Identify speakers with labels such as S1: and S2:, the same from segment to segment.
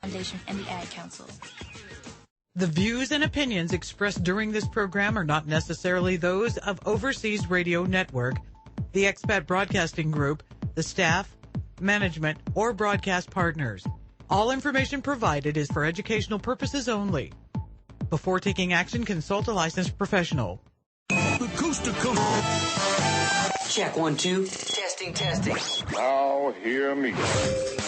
S1: Foundation and the Ad Council.
S2: The views and opinions expressed during this program are not necessarily those of Overseas Radio Network, the Expat Broadcasting Group, the staff, management, or broadcast partners. All information provided is for educational purposes only. Before taking action, consult a licensed professional.
S3: The Costa
S4: Check 1, 2. Testing.
S5: Now hear me.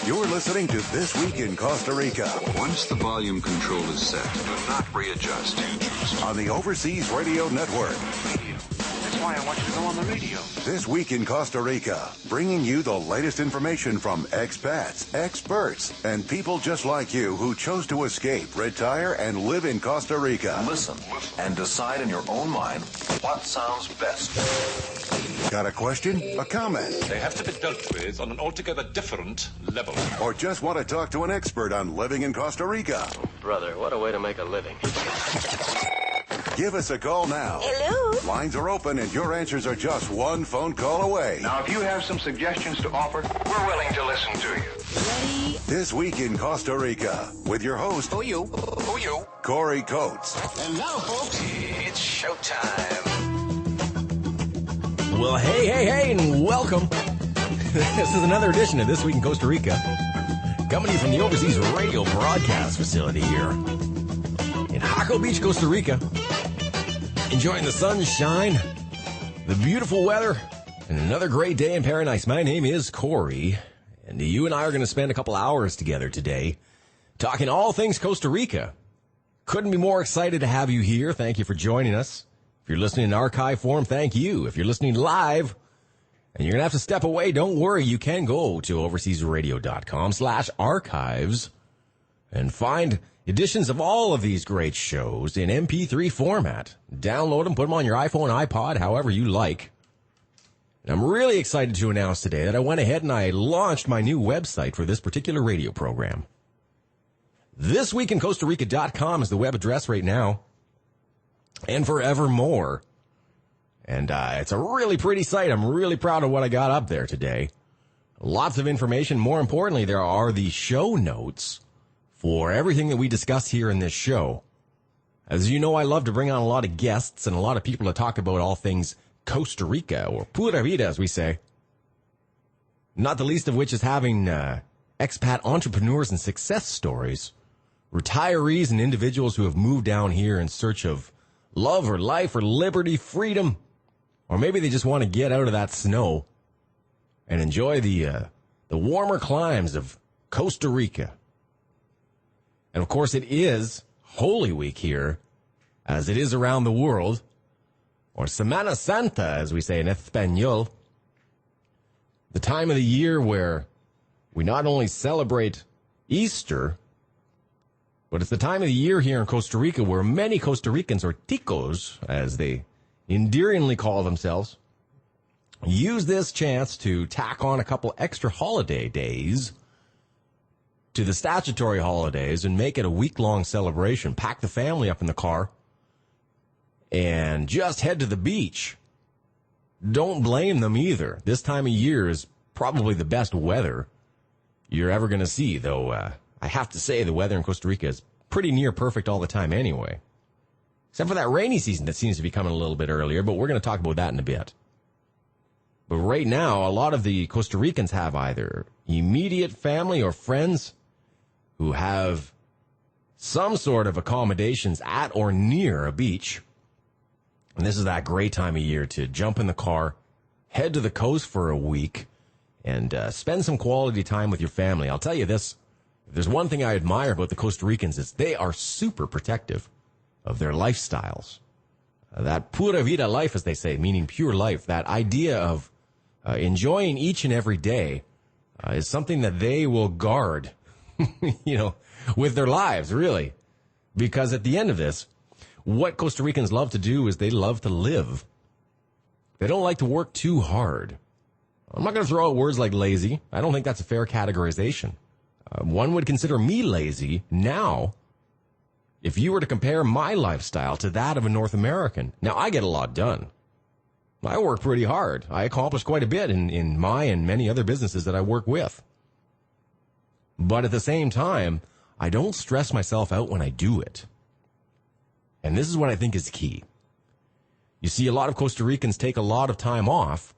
S3: You're listening to This Week in Costa Rica.
S6: Once the volume control is set, do not readjust.
S3: On the Overseas Radio Network.
S5: That's why I want you to go on the radio.
S3: This Week in Costa Rica, bringing you the latest information from expats, experts, and people just like you who chose to escape, retire, and live in Costa Rica.
S7: Listen and decide in your own mind what sounds best.
S3: Got a question? A comment?
S8: They have to be dealt with on an altogether different level.
S3: Or just want to talk to an expert on living in Costa Rica?
S9: Brother, what a way to make a living.
S3: Give us a call now.
S10: Hello?
S3: Lines are open and your answers are just one phone call away.
S5: Now, if you have some suggestions to offer, we're willing to listen to you.
S10: Ready?
S3: This Week in Costa Rica with your host,
S4: Who you?
S3: Corey Coates.
S7: And now, folks, it's showtime.
S11: Well, hey, and welcome. This is another edition of This Week in Costa Rica, coming to you from the Overseas Radio Broadcast Facility here in Jaco Beach, Costa Rica. Enjoying the sunshine, the beautiful weather, and another great day in paradise. My name is Corey, and you and I are going to spend a couple hours together today talking all things Costa Rica. Couldn't be more excited to have you here. Thank you for joining us. If you're listening in archive form, thank you. If you're listening live and you're going to have to step away, don't worry. You can go to overseasradio.com/archives and find editions of all of these great shows in MP3 format. Download them, put them on your iPhone, iPod, however you like. And I'm really excited to announce today that I went ahead and I launched my new website for this particular radio program. ThisWeekinCostaRica.com is the web address right now. And forevermore. And it's a really pretty site. I'm really proud of what I got up there today. Lots of information. More importantly, there are the show notes for everything that we discuss here in this show. As you know, I love to bring on a lot of guests and a lot of people to talk about all things Costa Rica, or Pura Vida, as we say. Not the least of which is having expat entrepreneurs and success stories. Retirees and individuals who have moved down here in search of love or life or liberty, freedom, or maybe they just want to get out of that snow and enjoy the warmer climes of Costa Rica. And of course, it is Holy Week here, as it is around the world, or Semana Santa, as we say in Espanol, the time of the year where we not only celebrate Easter, but it's the time of the year here in Costa Rica where many Costa Ricans, or ticos, as they endearingly call themselves, use this chance to tack on a couple extra holiday days to the statutory holidays and make it a week-long celebration. Pack the family up in the car and just head to the beach. Don't blame them either. This time of year is probably the best weather you're ever going to see, though I have to say the weather in Costa Rica is pretty near perfect all the time anyway. Except for that rainy season that seems to be coming a little bit earlier, but we're going to talk about that in a bit. But right now, a lot of the Costa Ricans have either immediate family or friends who have some sort of accommodations at or near a beach. And this is that great time of year to jump in the car, head to the coast for a week, and spend some quality time with your family. I'll tell you this. If there's one thing I admire about the Costa Ricans, is they are super protective of their lifestyles. That pura vida life, as they say, meaning pure life, that idea of enjoying each and every day is something that they will guard, with their lives, really. Because at the end of this, what Costa Ricans love to do is they love to live. They don't like to work too hard. I'm not going to throw out words like lazy. I don't think that's a fair categorization. One would consider me lazy now if you were to compare my lifestyle to that of a North American. Now, I get a lot done. I work pretty hard. I accomplish quite a bit in my and many other businesses that I work with. But at the same time, I don't stress myself out when I do it. And this is what I think is key. You see, a lot of Costa Ricans take a lot of time off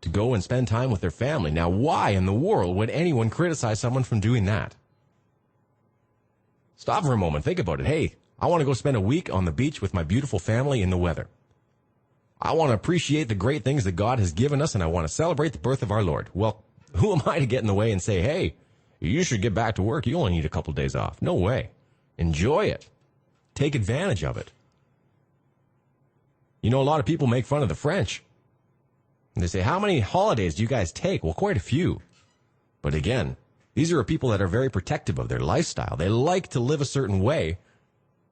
S11: to go and spend time with their family. Now, why in the world would anyone criticize someone from doing that? Stop for a moment. Think about it. Hey, I want to go spend a week on the beach with my beautiful family in the weather. I want to appreciate the great things that God has given us, and I want to celebrate the birth of our Lord. Well, who am I to get in the way and say, hey, you should get back to work. You only need a couple days off. No way. Enjoy it. Take advantage of it. You know, a lot of people make fun of the French. And they say, how many holidays do you guys take? Well, quite a few. But again, these are people that are very protective of their lifestyle. They like to live a certain way.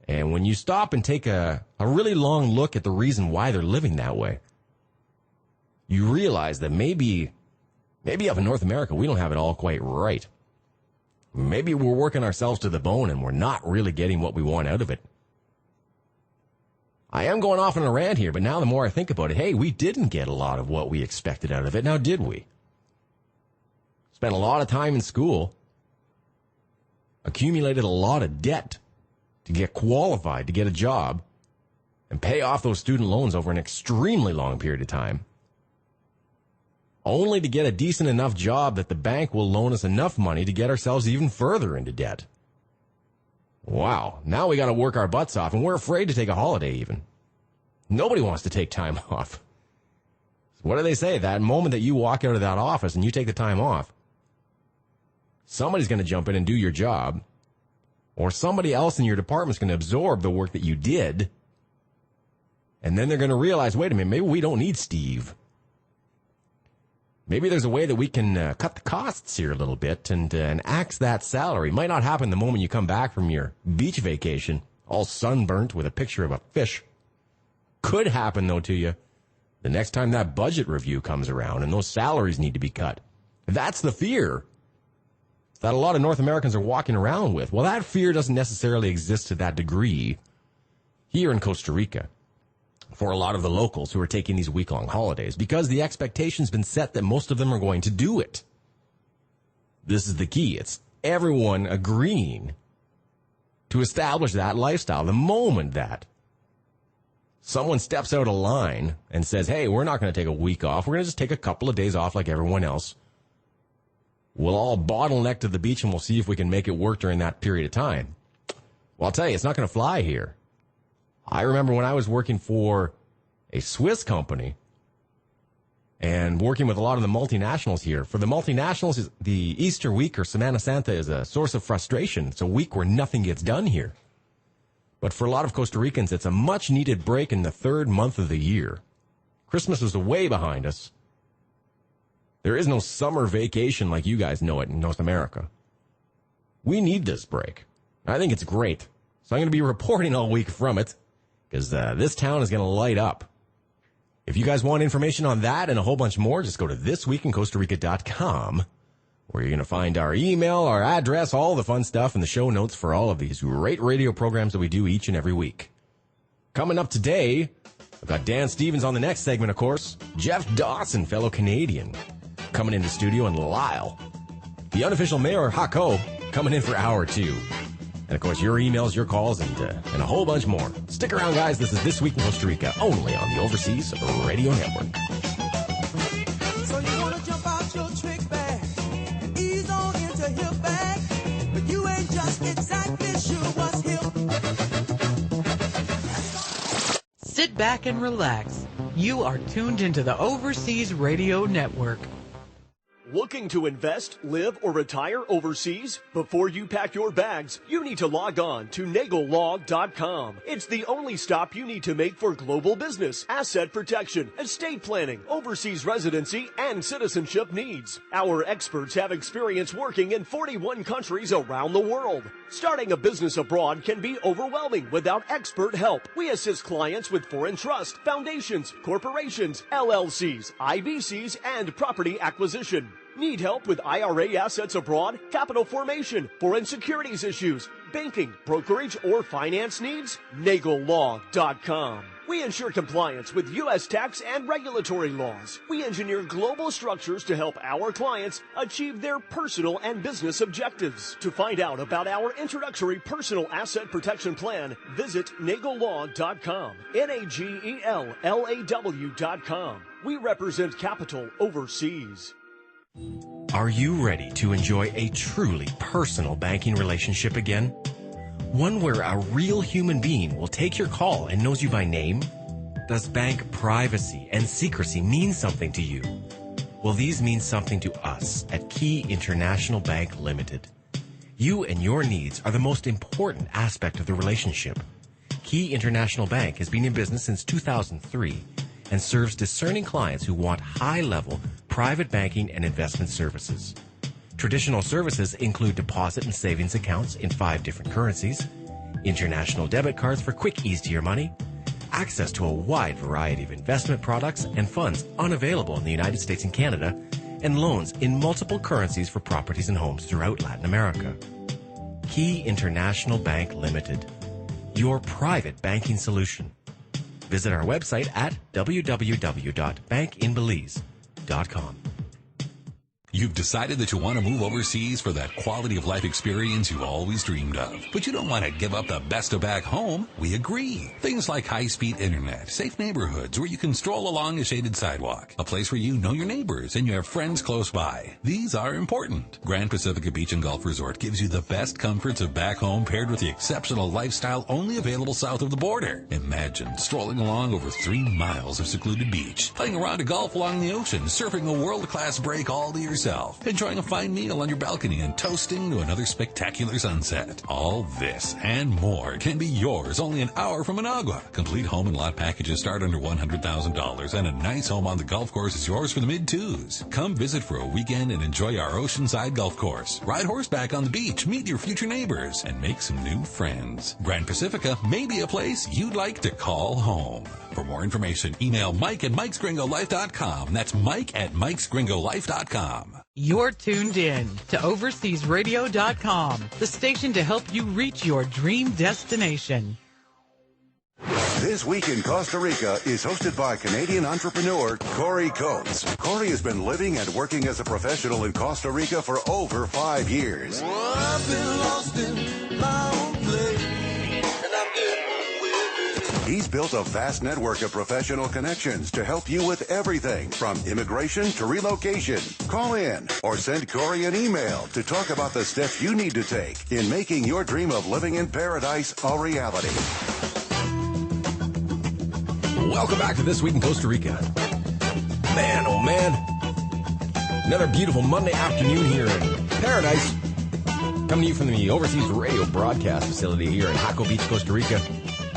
S11: And when you stop and take a really long look at the reason why they're living that way, you realize that maybe up in North America, we don't have it all quite right. Maybe we're working ourselves to the bone and we're not really getting what we want out of it. I am going off on a rant here, but now the more I think about it, hey, we didn't get a lot of what we expected out of it. Now, did we? Spent a lot of time in school, accumulated a lot of debt to get qualified to get a job and pay off those student loans over an extremely long period of time, only to get a decent enough job that the bank will loan us enough money to get ourselves even further into debt. Wow, now we got to work our butts off, and we're afraid to take a holiday even. Nobody wants to take time off. What do they say? That moment that you walk out of that office and you take the time off, somebody's going to jump in and do your job, or somebody else in your department's going to absorb the work that you did, and then they're going to realize, wait a minute, maybe we don't need Steve. Maybe there's a way that we can cut the costs here a little bit and axe that salary. Might not happen the moment you come back from your beach vacation, all sunburnt with a picture of a fish. Could happen, though, to you the next time that budget review comes around and those salaries need to be cut. That's the fear that a lot of North Americans are walking around with. Well, that fear doesn't necessarily exist to that degree here in Costa Rica for a lot of the locals who are taking these week-long holidays, because the expectation's been set that most of them are going to do it. This is the key. It's everyone agreeing to establish that lifestyle. The moment that someone steps out of line and says, hey, we're not going to take a week off, we're going to just take a couple of days off like everyone else, we'll all bottleneck to the beach and we'll see if we can make it work during that period of time. Well, I'll tell you, it's not going to fly here. I remember when I was working for a Swiss company and working with a lot of the multinationals here. For the multinationals, the Easter week or Semana Santa is a source of frustration. It's a week where nothing gets done here. But for a lot of Costa Ricans, it's a much-needed break in the third month of the year. Christmas is way behind us. There is no summer vacation like you guys know it in North America. We need this break. I think it's great. So I'm going to be reporting all week from it, because this town is going to light up. If you guys want information on that and a whole bunch more, just go to thisweekincostarica.com, where you're going to find our email, our address, all the fun stuff, and the show notes for all of these great radio programs that we do each and every week. Coming up today, I've got Dan Stevens on the next segment, of course. Jeff Dawson, fellow Canadian, coming into studio, and Lyle, the unofficial mayor, Hako, coming in for hour 2. And, of course, your emails, your calls, and a whole bunch more. Stick around, guys. This is This Week in Costa Rica, only on the Overseas Radio Network.
S1: So you want to jump out your trick bag and ease on into hip bag, but you ain't just exactly sure what's hip.
S2: Sit back and relax. You are tuned into the Overseas Radio Network.
S10: Looking to invest, live, or retire overseas? Before you pack your bags, you need to log on to nagellog.com. It's the only stop you need to make for global business, asset protection, estate planning, overseas residency, and citizenship needs. Our experts have experience working in 41 countries around the world. Starting a business abroad can be overwhelming without expert help. We assist clients with foreign trust, foundations, corporations, LLCs, IBCs, and property acquisition. Need help with IRA assets abroad, capital formation, foreign securities issues, banking, brokerage, or finance needs? NagelLaw.com. We ensure compliance with U.S. tax and regulatory laws. We engineer global structures to help our clients achieve their personal and business objectives. To find out about our introductory personal asset protection plan, visit NagelLaw.com. NagelLaw.com. We represent capital overseas.
S11: Are you ready to enjoy a truly personal banking relationship again? One where a real human being will take your call and knows you by name? Does bank privacy and secrecy mean something to you? Well, these mean something to us at Key International Bank Limited. You and your needs are the most important aspect of the relationship. Key International Bank has been in business since 2003 and serves discerning clients who want high-level private banking and investment services. Traditional services include deposit and savings accounts in 5 different currencies, international debit cards for quick ease to your money, access to a wide variety of investment products and funds unavailable in the United States and Canada, and loans in multiple currencies for properties and homes throughout Latin America. Key International Bank Limited, your private banking solution. Visit our website at www.bankinbelize.com.
S12: You've decided that you want to move overseas for that quality of life experience you always dreamed of. But you don't want to give up the best of back home. We agree. Things like high-speed internet, safe neighborhoods where you can stroll along a shaded sidewalk, a place where you know your neighbors and you have friends close by. These are important. Grand Pacifica Beach and Golf Resort gives you the best comforts of back home paired with the exceptional lifestyle only available south of the border. Imagine strolling along over 3 miles of secluded beach, playing around a golf along the ocean, surfing a world-class break all to yourself, enjoying a fine meal on your balcony and toasting to another spectacular sunset. All this and more can be yours only an hour from Managua. Complete home and lot packages start under $100,000 and a nice home on the golf course is yours for the mid-2s. Come visit for a weekend and enjoy our oceanside golf course. Ride horseback on the beach, meet your future neighbors, and make some new friends. Grand Pacifica may be a place you'd like to call home. For more information, email Mike at mikesgringolife.com. That's Mike at mikesgringolife.com.
S2: You're tuned in to overseasradio.com, the station to help you reach your dream destination.
S3: This Week in Costa Rica is hosted by Canadian entrepreneur Corey Coates. Corey has been living and working as a professional in Costa Rica for over 5 years.
S1: I've been lost in my own place, and I'm getting with it.
S3: He's built a vast network of professional connections to help you with everything from immigration to relocation. Call in or send Corey an email to talk about the steps you need to take in making your dream of living in paradise a reality.
S11: Welcome back to This Week in Costa Rica. Man, oh man. Another beautiful Monday afternoon here in paradise. Coming to you from the Overseas Radio Broadcast Facility here in Jaco Beach, Costa Rica.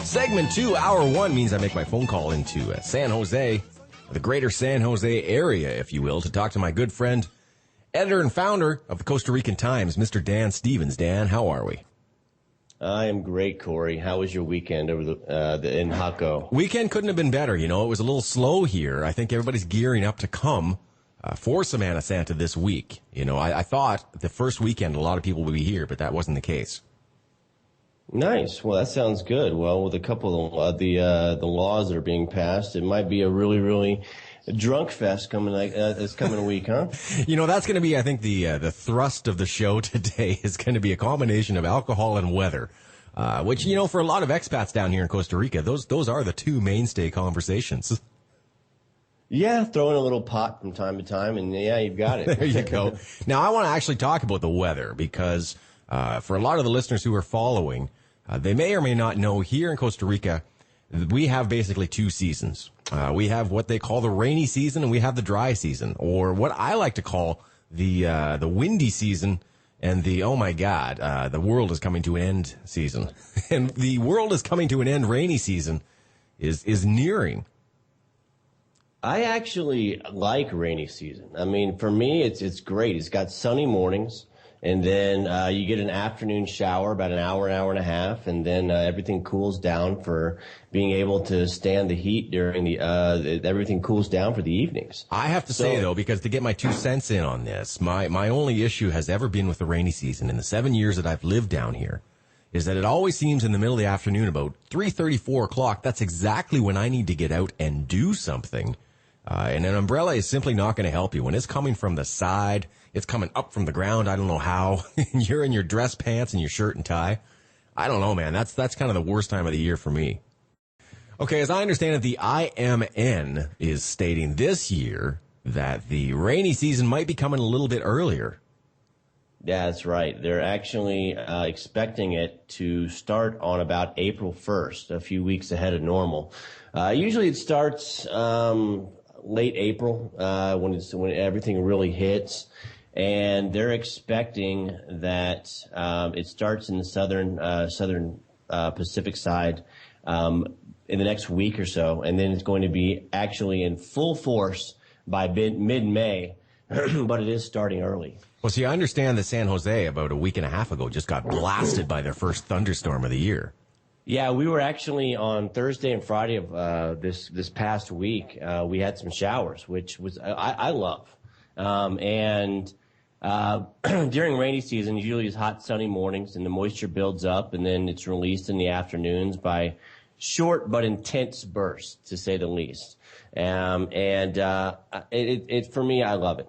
S11: Segment 2, Hour 1, means I make my phone call into San Jose, the greater San Jose area, if you will, to talk to my good friend, editor and founder of the Costa Rican Times, Mr. Dan Stevens. Dan, how are we?
S13: I am great, Corey. How was your weekend over in Jaco?
S11: Weekend couldn't have been better. You know, it was a little slow here. I think everybody's gearing up to come for Semana Santa this week. You know, I thought the first weekend a lot of people would be here, but that wasn't the case.
S13: Nice. Well, that sounds good. Well, with a couple of the laws that are being passed, it might be a really, really drunk fest coming this coming week, huh?
S11: You know, that's going to be, I think, the thrust of the show today is going to be a combination of alcohol and weather, which, you know, for a lot of expats down here in Costa Rica, those are the two mainstay conversations.
S13: Yeah, throw in a little pot from time to time, and yeah, you've got it.
S11: There you go. Now, I want to actually talk about the weather because for a lot of the listeners who are following, they may or may not know here in Costa Rica, we have basically 2 seasons. We have what they call the rainy season and we have the dry season, or what I like to call the windy season and the, oh my God, the world is coming to an end season. And the world is coming to an end rainy season is nearing.
S13: I actually like rainy season. I mean, for me, it's great. It's got sunny mornings. And then you get an afternoon shower, about an hour and a half, and then everything cools down for being able to stand the heat during everything cools down for the evenings.
S11: I have to say, though, because to get my 2 cents in on this, my only issue has ever been with the rainy season in the 7 years that I've lived down here, is that it always seems in the middle of the afternoon, about 3:30, 4 o'clock, that's exactly when I need to get out and do something. And an umbrella is simply not going to help you. When it's coming from the side, it's coming up from the ground, I don't know how, and you're in your dress pants and your shirt and tie. I don't know, man. That's kind of the worst time of the year for me. Okay, as I understand it, the IMN is stating this year that the rainy season might be coming a little bit earlier.
S13: Yeah, that's right. They're actually expecting it to start on about April 1st, a few weeks ahead of normal. Usually it starts late April when everything really hits, and they're expecting that it starts in the southern Pacific side in the next week or so, and then it's going to be actually in full force by mid-May, but it is starting early.
S11: Well, see, I understand that San Jose about a week and a half ago just got blasted by their first thunderstorm of the year.
S13: Yeah, we were actually on Thursday and Friday of this past week. We had some showers, which was I love. And during rainy season, usually it's hot, sunny mornings, and the moisture builds up, and then it's released in the afternoons by short but intense bursts, to say the least. For me, I love it.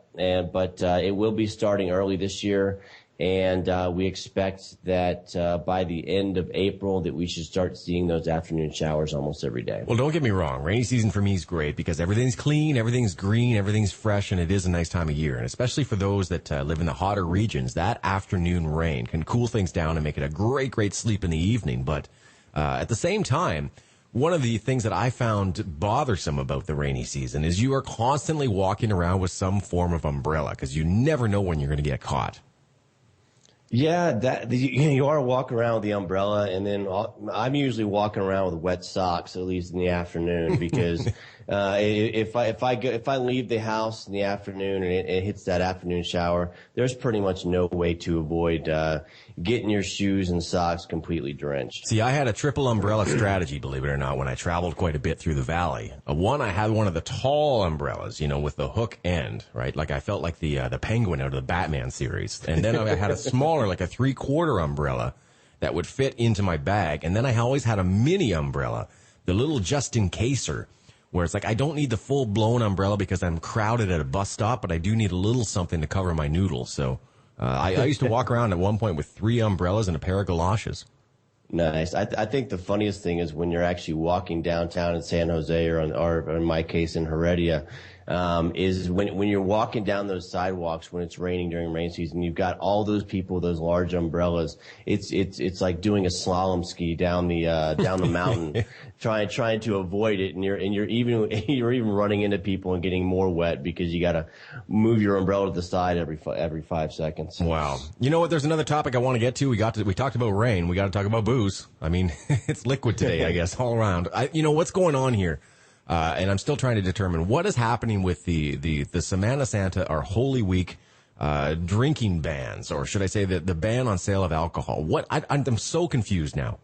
S13: But it will be starting early this year. And we expect that by the end of April that we should start seeing those afternoon showers almost every day.
S11: Well, don't get me wrong. Rainy season for me is great because everything's clean, everything's green, everything's fresh, and it is a nice time of year. And especially for those that live in the hotter regions, that afternoon rain can cool things down and make it a great sleep in the evening. But at the same time, one of the things that I found bothersome about the rainy season is you are constantly walking around with some form of umbrella because you never know when you're going to get caught.
S13: Yeah, you are walking around with the umbrella, and then I'm usually walking around with wet socks, at least in the afternoon, because if I leave the house in the afternoon and it hits that afternoon shower, there's pretty much no way to avoid getting your shoes and socks completely drenched.
S11: See, I had a triple umbrella strategy, believe it or not, when I traveled quite a bit through the valley. I had one of the tall umbrellas, with the hook end, right? Like I felt like the penguin out of the Batman series. And then I had a smaller, like a 3/4 umbrella that would fit into my bag. And then I always had a mini umbrella, the little just-in-caser, where it's like I don't need the full-blown umbrella because I'm crowded at a bus stop, but I do need a little something to cover my noodles. So I used to walk around at one point with 3 umbrellas and a pair of galoshes.
S13: Nice. I think the funniest thing is when you're actually walking downtown in San Jose or in my case in Heredia, is when you're walking down those sidewalks when it's raining during rain season, you've got all those people with those large umbrellas. It's like doing a slalom ski down the mountain, trying to avoid it, and you're even running into people and getting more wet because you got to move your umbrella to the side every 5 seconds.
S11: Wow. You know what? There's another topic I want to get to. We talked about rain. We got to talk about booze. I mean, it's liquid today, I guess, all around. What's going on here? And I'm still trying to determine what is happening with the Semana Santa or Holy Week drinking bans, or should I say the ban on sale of alcohol. I'm so confused now.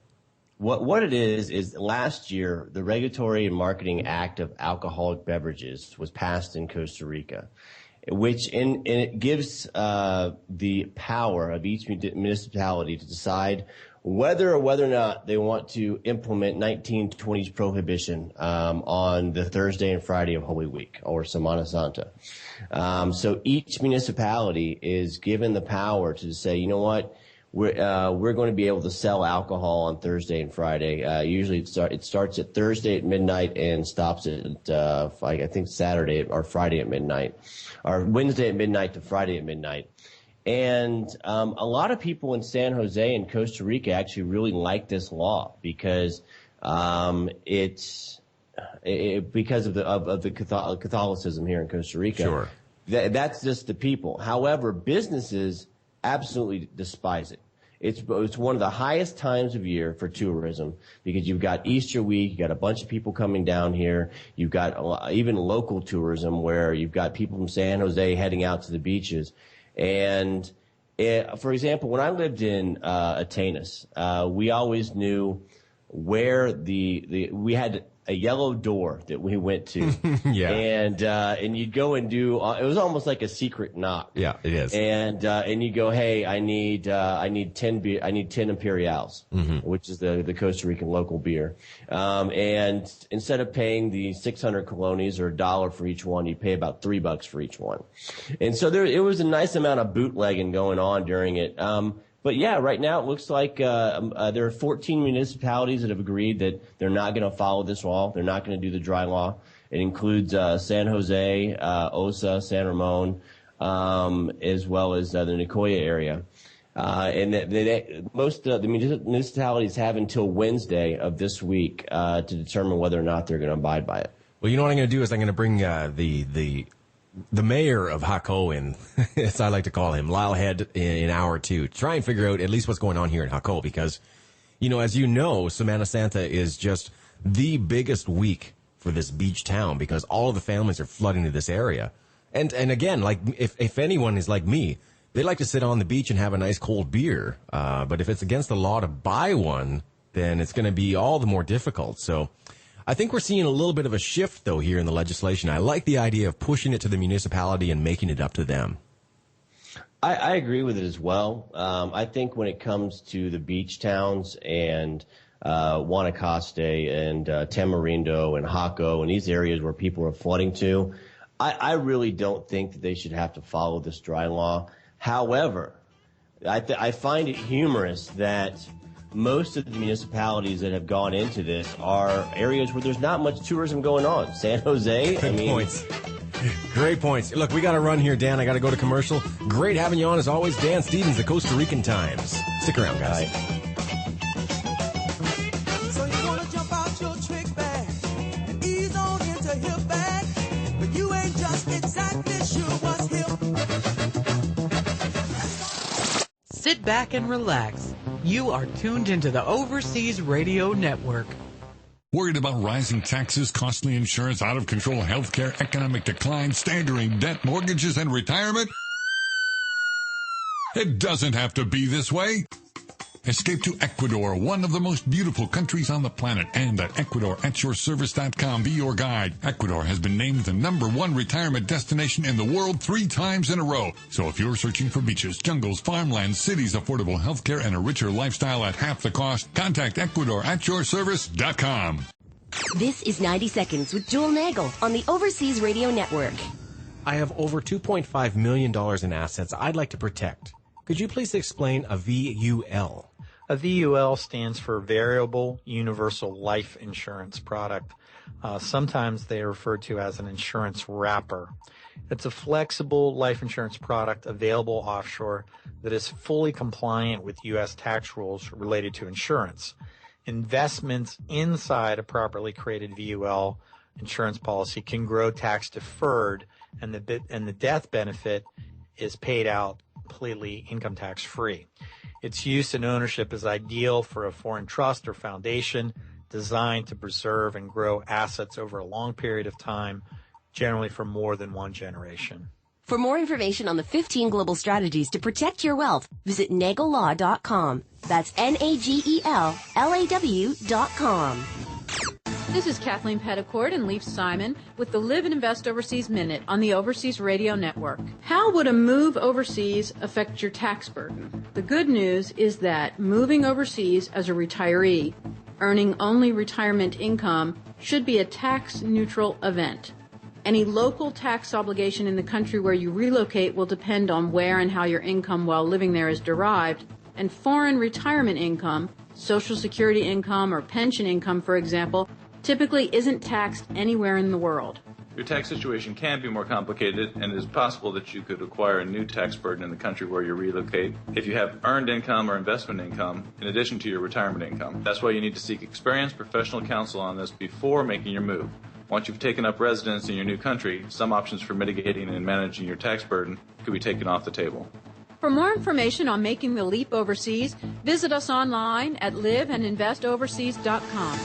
S13: What it is last year the Regulatory and Marketing Act of Alcoholic Beverages was passed in Costa Rica, which and it gives the power of each municipality to decide whether or not they want to implement 1920s prohibition on the Thursday and Friday of Holy Week, or Semana Santa. So each municipality is given the power to say, you know what, we're going to be able to sell alcohol on Thursday and Friday. Usually it starts at Thursday at midnight and stops at I think Saturday or Friday at midnight, or Wednesday at midnight to Friday at midnight. And a lot of people in San Jose and Costa Rica actually really like this law because because of the Catholicism here in Costa Rica.
S11: Sure.
S13: That's just the people. However, businesses absolutely despise it. It's one of the highest times of year for tourism because you've got Easter week, you've got a bunch of people coming down here, you've got even local tourism where you've got people from San Jose heading out to the beaches. And For example, when I lived in Atenas, we always knew where we had a yellow door that we went to.
S11: Yeah.
S13: And you'd go and do, it was almost like a secret knock.
S11: Yeah, it is.
S13: And you go, hey, I need 10 Imperials, which is the Costa Rican local beer. And instead of paying the 600 colones or $1 for each one, you pay about $3 for each one. And so it was a nice amount of bootlegging going on during it. But yeah, right now it looks like there are 14 municipalities that have agreed that they're not going to follow this law. They're not going to do the dry law. It includes San Jose, Osa, San Ramon, as well as the Nicoya area. And most of the municipalities have until Wednesday of this week to determine whether or not they're going to abide by it.
S11: Well, you know what I'm going to do is I'm going to bring the mayor of Jaco in, as I like to call him, Lyle Head, in hour 2. Try and figure out at least what's going on here in Jaco because, as you know, Semana Santa is just the biggest week for this beach town because all of the families are flooding to this area. And again, like if anyone is like me, they like to sit on the beach and have a nice cold beer. But if it's against the law to buy one, then it's going to be all the more difficult. So I think we're seeing a little bit of a shift, though, here in the legislation. I like the idea of pushing it to the municipality and making it up to them.
S13: I agree with it as well. I think when it comes to the beach towns and Guanacaste and Tamarindo and Jaco and these areas where people are flooding to, I really don't think that they should have to follow this dry law. However, I find it humorous that most of the municipalities that have gone into this are areas where there's not much tourism going on. San Jose,
S11: points. Great points. Look, we got to run here, Dan. I got to go to commercial. Great having you on as always. Dan Stevens, the Costa Rican Times. Stick around, guys.
S1: So you want to jump out your trick bag and ease on into hip bag, but you ain't just exactly sure what's hip.
S2: Sit back and relax. You are tuned into the Overseas Radio Network.
S14: Worried about rising taxes, costly insurance, out-of-control healthcare, economic decline, staggering debt, mortgages, and retirement? It doesn't have to be this way. Escape to Ecuador, one of the most beautiful countries on the planet, and at EcuadorAtYourService.com, be your guide. Ecuador has been named the #1 retirement destination in the world 3 times in a row. So if you're searching for beaches, jungles, farmlands, cities, affordable healthcare, and a richer lifestyle at half the cost, contact EcuadorAtYourService.com.
S15: This is 90 Seconds with Joel Nagel on the Overseas Radio Network.
S11: I have over $2.5 million in assets I'd like to protect. Could you please explain a VUL?
S16: A VUL stands for Variable Universal Life Insurance Product. Sometimes they are referred to as an insurance wrapper. It's a flexible life insurance product available offshore that is fully compliant with U.S. tax rules related to insurance. Investments inside a properly created VUL insurance policy can grow tax deferred, and the death benefit is paid out completely income tax free. Its use and ownership is ideal for a foreign trust or foundation designed to preserve and grow assets over a long period of time, generally for more than one generation.
S15: For more information on the 15 global strategies to protect your wealth, visit nagellaw.com. That's NAGELLAW.com.
S17: This is Kathleen Petticord and Leif Simon with the Live and Invest Overseas Minute on the Overseas Radio Network. How would a move overseas affect your tax burden? The good news is that moving overseas as a retiree, earning only retirement income, should be a tax-neutral event. Any local tax obligation in the country where you relocate will depend on where and how your income while living there is derived, and foreign retirement income, Social Security income or pension income, for example, typically isn't taxed anywhere in the world.
S18: Your tax situation can be more complicated, and it is possible that you could acquire a new tax burden in the country where you relocate if you have earned income or investment income in addition to your retirement income. That's why you need to seek experienced professional counsel on this before making your move. Once you've taken up residence in your new country, some options for mitigating and managing your tax burden could be taken off the table.
S17: For more information on making the leap overseas, visit us online at liveandinvestoverseas.com.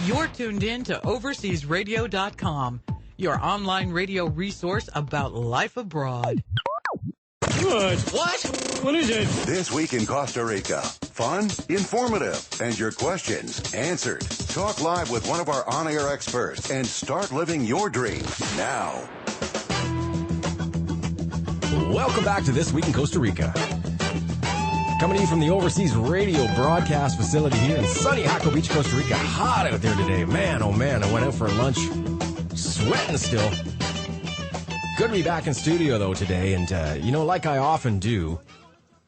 S2: You're tuned in to OverseasRadio.com, your online radio resource about life abroad.
S19: What?
S3: What?
S19: What is it?
S3: This Week in Costa Rica. Fun, informative, and your questions answered. Talk live with one of our on-air experts and start living your dream now.
S11: Welcome back to This Week in Costa Rica. Coming to you from the Overseas Radio Broadcast Facility here in sunny Jaco Beach, Costa Rica. Hot out there today. Man, oh man, I went out for lunch. Sweating still. Good to be back in studio, though, today. And, like I often do,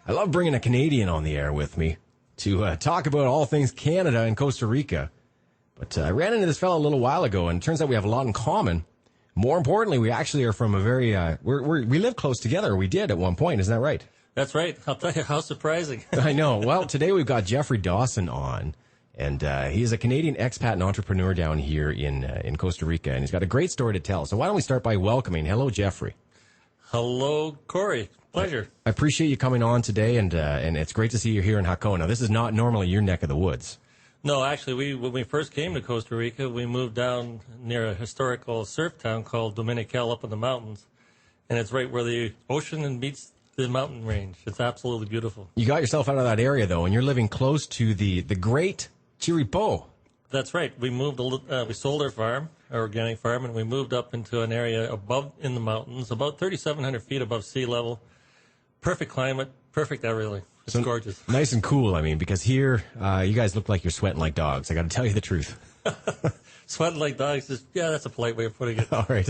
S11: I love bringing a Canadian on the air with me to talk about all things Canada and Costa Rica. But I ran into this fellow a little while ago, and it turns out we have a lot in common. More importantly, we actually are from a very, we live close together. We did at one point. Isn't that right?
S20: That's right. I'll tell you, how surprising.
S11: I know. Well, today we've got Jeffrey Dawson on, and he is a Canadian expat and entrepreneur down here in Costa Rica, and he's got a great story to tell. So why don't we start by welcoming. Hello, Jeffrey.
S20: Hello, Corey. Pleasure.
S11: I appreciate you coming on today, and it's great to see you here in Jaco. Now, this is not normally your neck of the woods.
S20: No, actually, when we first came to Costa Rica, we moved down near a historical surf town called Dominical up in the mountains, and it's right where the ocean meets the mountain range. It's absolutely beautiful.
S11: You got yourself out of that area, though, and you're living close to the great Chiripo.
S20: That's right. We moved. We sold our farm, our organic farm, and we moved up into an area above in the mountains, about 3,700 feet above sea level. Perfect climate, perfect everything. It's gorgeous.
S11: Nice and cool, I mean, because here, you guys look like you're sweating like dogs. I got to tell you the truth.
S20: Sweating like dogs that's a polite way of putting it.
S11: All right.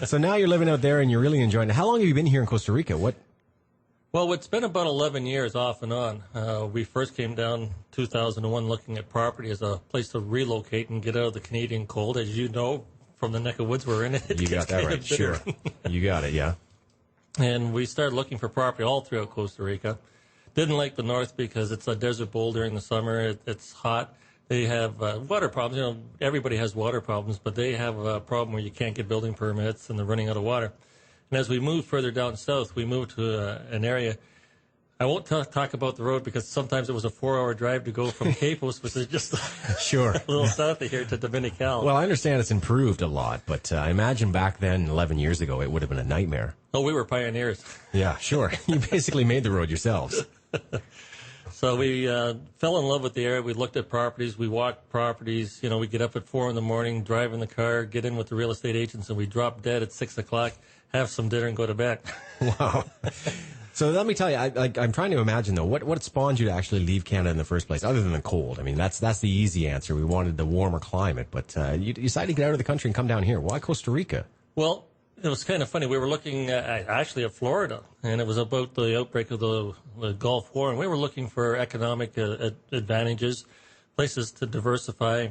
S11: So now you're living out there and you're really enjoying it. How long have you been here in Costa Rica?
S20: Well, it's been about 11 years off and on. We first came down 2001 looking at property as a place to relocate and get out of the Canadian cold. As you know, from the neck of woods we're in,
S11: you got that right. Sure. You got it, yeah.
S20: And we started looking for property all throughout Costa Rica. Didn't like the north because it's a desert bowl during the summer. It's hot. They have water problems. You know, everybody has water problems, but they have a problem where you can't get building permits and they're running out of water. And as we moved further down south, we moved to an area. I won't talk about the road because sometimes it was a 4-hour drive to go from Capos, which is just
S11: sure.
S20: a little south of here, to Dominical.
S11: Well, I understand it's improved a lot, but I imagine back then, 11 years ago, it would have been a nightmare.
S20: Oh, we were pioneers.
S11: Yeah, sure. You basically made the road yourselves.
S20: So we fell in love with the area. We looked at properties. We walked properties. You know, we get up at 4 in the morning, drive in the car, get in with the real estate agents, and we drop dead at 6 o'clock, have some dinner, and go to bed.
S11: Wow. So let me tell you, I'm trying to imagine, though, what spawned you to actually leave Canada in the first place, other than the cold? I mean, that's the easy answer. We wanted the warmer climate, but you decided to get out of the country and come down here. Why Costa Rica?
S20: Well, it was kind of funny. We were looking actually at Florida, and it was about the outbreak of the Gulf War, and we were looking for economic advantages, places to diversify,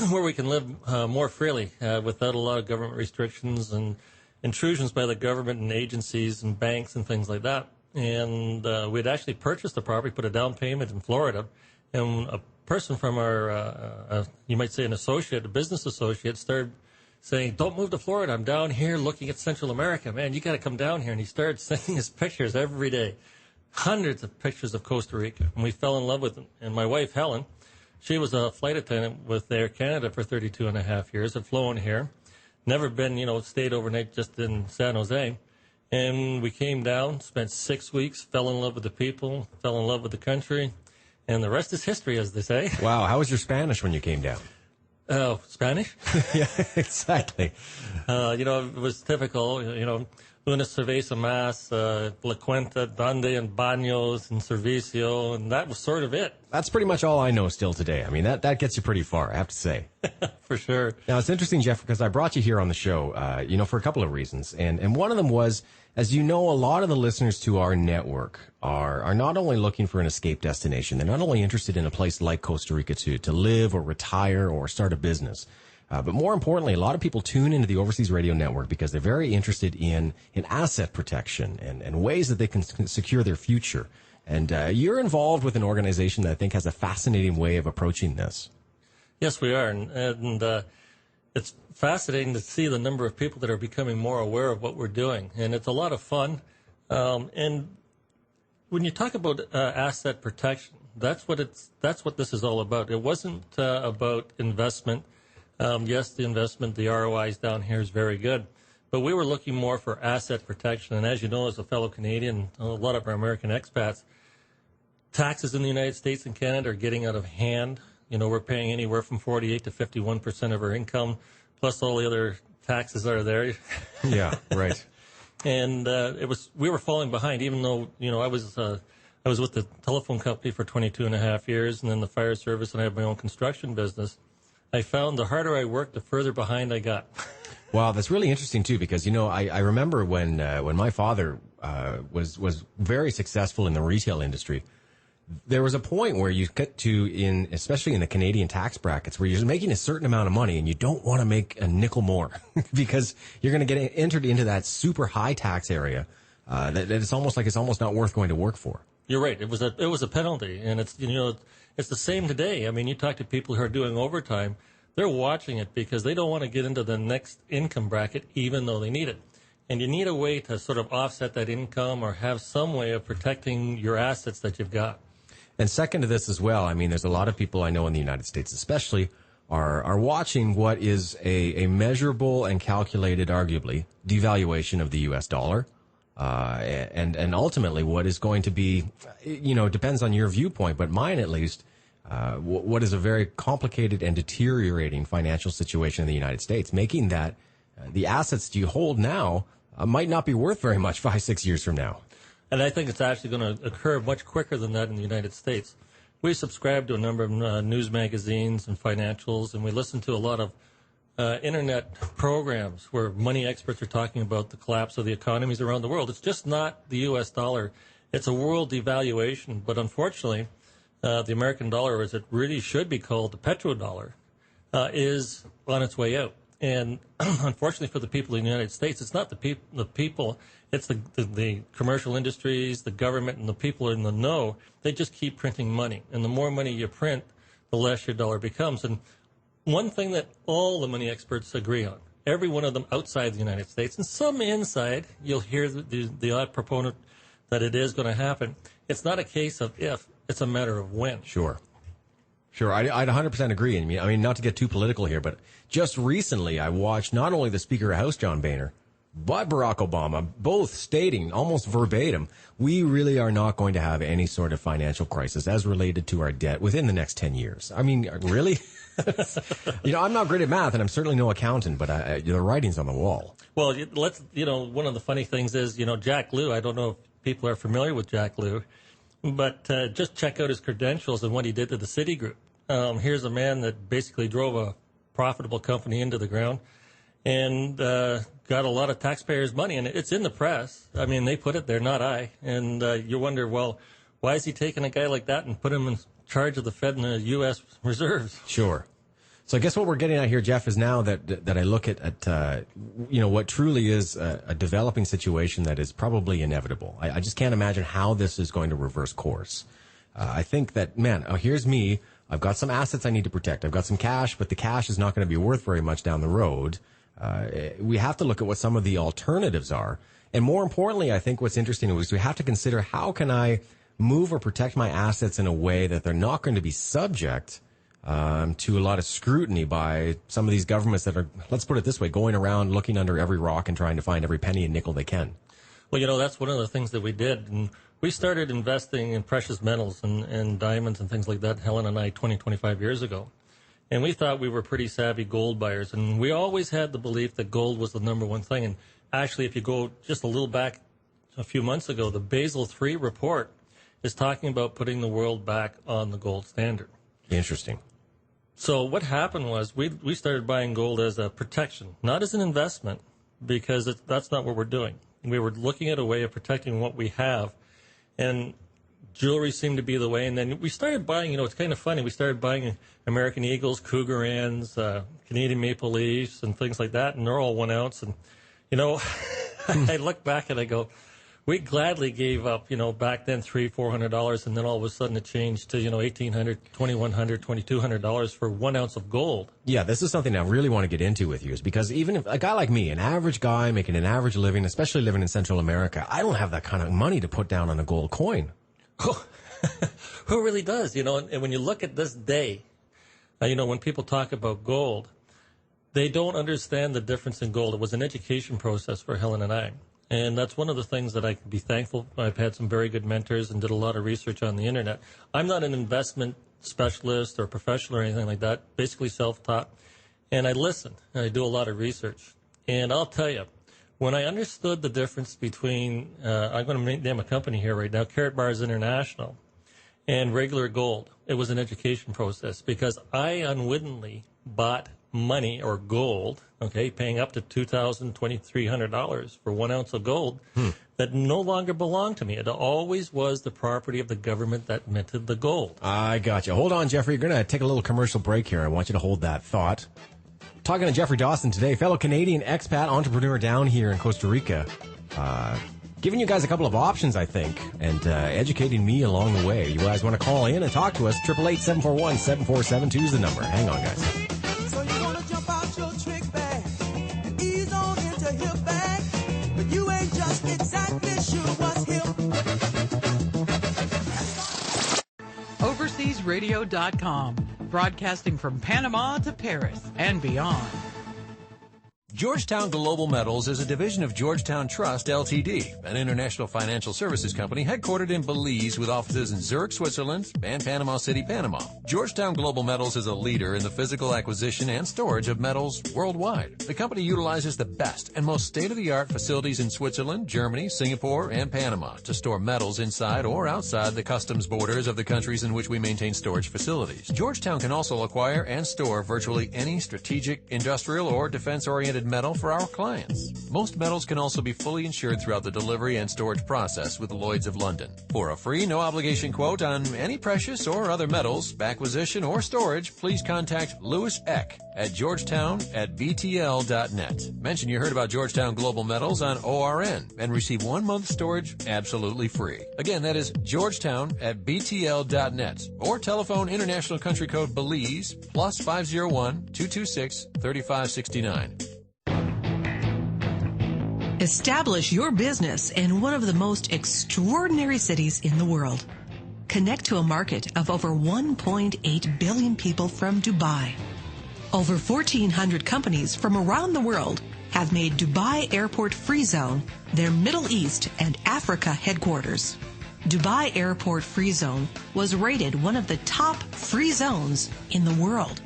S20: where we can live more freely without a lot of government restrictions and intrusions by the government and agencies and banks and things like that. And we'd actually purchased the property, put a down payment in Florida, and a person from our, you might say an associate, a business associate, started saying, "Don't move to Florida. I'm down here looking at Central America. Man, you got to come down here." And he started sending us pictures every day, hundreds of pictures of Costa Rica. And we fell in love with them. And my wife, Helen, she was a flight attendant with Air Canada for 32 and a half years, had flown here, never been, stayed overnight just in San Jose. And we came down, spent 6 weeks, fell in love with the people, fell in love with the country. And the rest is history, as they say.
S11: Wow. How was your Spanish when you came down?
S20: Oh, Spanish?
S11: Yeah, exactly.
S20: It was typical, una cerveza más, la cuenta, donde, and baños, and servicio, and that was sort of it.
S11: That's pretty much all I know still today. I mean, that gets you pretty far, I have to say.
S20: For sure.
S11: Now, it's interesting, Jeff, because I brought you here on the show, for a couple of reasons. And one of them was, as you know, a lot of the listeners to our network are not only looking for an escape destination, they're not only interested in a place like Costa Rica to live or retire or start a business. But more importantly, a lot of people tune into the Overseas Radio Network because they're very interested in asset protection and ways that they can secure their future. And you're involved with an organization that I think has a fascinating way of approaching this.
S20: Yes, we are. And it's fascinating to see the number of people that are becoming more aware of what we're doing. And it's a lot of fun. And when you talk about asset protection, that's what this is all about. It wasn't about investment. Yes, the investment, the ROIs down here is very good. but we were looking more for asset protection. And as you know, as a fellow Canadian, a lot of our American expats, taxes in the United States and Canada are getting out of hand. You know, we're paying anywhere from 48 to 51% of our income, plus all the other taxes that are there.
S11: Yeah, right.
S20: And we were falling behind, even though, you know, I was with the telephone company for 22 and a half years, and then the fire service, and I have my own construction business. I found the harder I worked, the further behind I got.
S11: Wow, that's really interesting too, because you know I remember when my father was very successful in the retail industry. There was a point where you get to, especially in the Canadian tax brackets, where you're making a certain amount of money and you don't want to make a nickel more because you're going to get entered into that super high tax area that it's almost not worth going to work for.
S20: You're right. It was a penalty, and it's the same today. I mean, you talk to people who are doing overtime, they're watching it because they don't want to get into the next income bracket, even though they need it. And you need a way to sort of offset that income or have some way of protecting your assets that you've got.
S11: And second to this as well, I mean, there's a lot of people I know in the United States especially are watching what is a measurable and calculated, arguably, devaluation of the U.S. dollar. And ultimately what is going to be, you know, depends on your viewpoint, but mine at least, what is a very complicated and deteriorating financial situation in the United States, making that the assets that you hold now might not be worth very much 5-6 years from now.
S20: And I think it's actually going to occur much quicker than that in the United States. We subscribe to a number of news magazines and financials, and we listen to a lot of internet programs where money experts are talking about the collapse of the economies around the world. It's just not the U.S. dollar. It's a world devaluation. But unfortunately, the American dollar, or as it really should be called, the petrodollar, is on its way out. And unfortunately for the people in the United States, it's not the people, it's the commercial industries, the government, and the people in the know. They just keep printing money. And the more money you print, the less your dollar becomes. And one thing that all the money experts agree on, every one of them outside the United States, and some inside, you'll hear the odd proponent that it is going to happen. It's not a case of if, it's a matter of when.
S11: Sure. I'd 100% agree. I mean, not to get too political here, but just recently I watched not only the Speaker of House, John Boehner, but Barack Obama, both stating almost verbatim, we really are not going to have any sort of financial crisis as related to our debt within the next 10 years. I mean, really? You know, I'm not great at math, and I'm certainly no accountant, but the writing's on the wall.
S20: Well, one of the funny things is, Jack Lew, I don't know if people are familiar with Jack Lew, but just check out his credentials and what he did to the Citigroup. Here's a man that basically drove a profitable company into the ground and got a lot of taxpayers' money, and it's in the press. I mean, they put it there, not I. And you wonder, well, why is he taking a guy like that and put him in charge of the Fed and the U.S. reserves?
S11: Sure. So I guess what we're getting at here, Jeff, is now that I look at what truly is a developing situation that is probably inevitable. I just can't imagine how this is going to reverse course. I think that, here's me. I've got some assets I need to protect. I've got some cash, but the cash is not going to be worth very much down the road. We have to look at what some of the alternatives are. And more importantly, I think what's interesting is we have to consider how can I move or protect my assets in a way that they're not going to be subject to a lot of scrutiny by some of these governments that are, let's put it this way, going around looking under every rock and trying to find every penny and nickel they can.
S20: Well, that's one of the things that we did. And we started investing in precious metals and diamonds and things like that, Helen and I, 25 years ago. And we thought we were pretty savvy gold buyers. And we always had the belief that gold was the number one thing. And actually, if you go just a little back a few months ago, the Basel III report is talking about putting the world back on the gold standard.
S11: Interesting.
S20: So what happened was we started buying gold as a protection, not as an investment, because that's not what we're doing. We were looking at a way of protecting what we have, and jewelry seemed to be the way. And then we started buying, it's kind of funny, we started buying American Eagles, Cougar Anns, Canadian Maple Leafs, and things like that, and they're all 1 ounce. And, I look back and I go, we gladly gave up, back then $300-400, and then all of a sudden it changed to, $1,800, $2,100, $2,200 for 1 ounce of gold.
S11: Yeah, this is something I really want to get into with you, is because even if a guy like me, an average guy making an average living, especially living in Central America, I don't have that kind of money to put down on a gold coin.
S20: Who really does? And when you look at this day, when people talk about gold, they don't understand the difference in gold. It was an education process for Helen and I. And that's one of the things that I can be thankful. I've had some very good mentors and did a lot of research on the internet. I'm not an investment specialist or professional or anything like that, basically self-taught. And I listen, and I do a lot of research. And I'll tell you, when I understood the difference between, I'm going to name a company here right now, Carrot Bars International, and regular gold, it was an education process because I unwittingly bought money or gold, okay, paying up to $2,000, $2,300 for 1 ounce of gold that no longer belonged to me. It always was the property of the government that minted the gold.
S11: I got you. Hold on, Jeffrey. You're going to take a little commercial break here. I want you to hold that thought. Talking to Jeffrey Dawson today, fellow Canadian expat entrepreneur down here in Costa Rica. Giving you guys a couple of options, I think, and educating me along the way. You guys want to call in and talk to us? 888-741-7472 is the number. Hang on, guys.
S1: So you want to jump out your trick bag and ease on into hip bag, but you ain't just exactly sure what's hip.
S2: OverseasRadio.com, broadcasting from Panama to Paris and beyond.
S19: Georgetown Global Metals is a division of Georgetown Trust, Ltd., an international financial services company headquartered in Belize with offices in Zurich, Switzerland, and Panama City, Panama. Georgetown Global Metals is a leader in the physical acquisition and storage of metals worldwide. The company utilizes the best and most state-of-the-art facilities in Switzerland, Germany, Singapore, and Panama to store metals inside or outside the customs borders of the countries in which we maintain storage facilities. Georgetown can also acquire and store virtually any strategic, industrial, or defense-oriented metal for our clients. Most metals can also be fully insured throughout the delivery and storage process with Lloyd's of London. For a free, no-obligation quote on any precious or other metals, acquisition, or storage, please contact Louis Eck at georgetown@btl.net. Mention you heard about Georgetown Global Metals on ORN and receive 1 month storage absolutely free. Again, that is georgetown@btl.net or telephone International Country Code Belize plus 501-226-3569.
S21: Establish your business in one of the most extraordinary cities in the world. Connect to a market of over 1.8 billion people from Dubai. Over 1,400 companies from around the world have made Dubai Airport Free Zone their Middle East and Africa headquarters. Dubai Airport Free Zone was rated one of the top free zones in the world.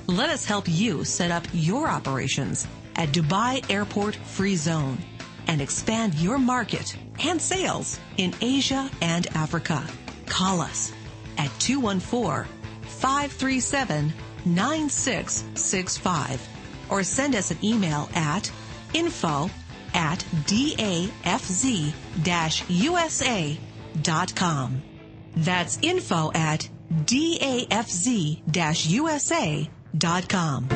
S21: Let us help you set up your operations at Dubai Airport Free Zone and expand your market and sales in Asia and Africa. Call us at 214-537-9665 or send us an email at info@dafz-usa.com. That's info@dafz-usa.com.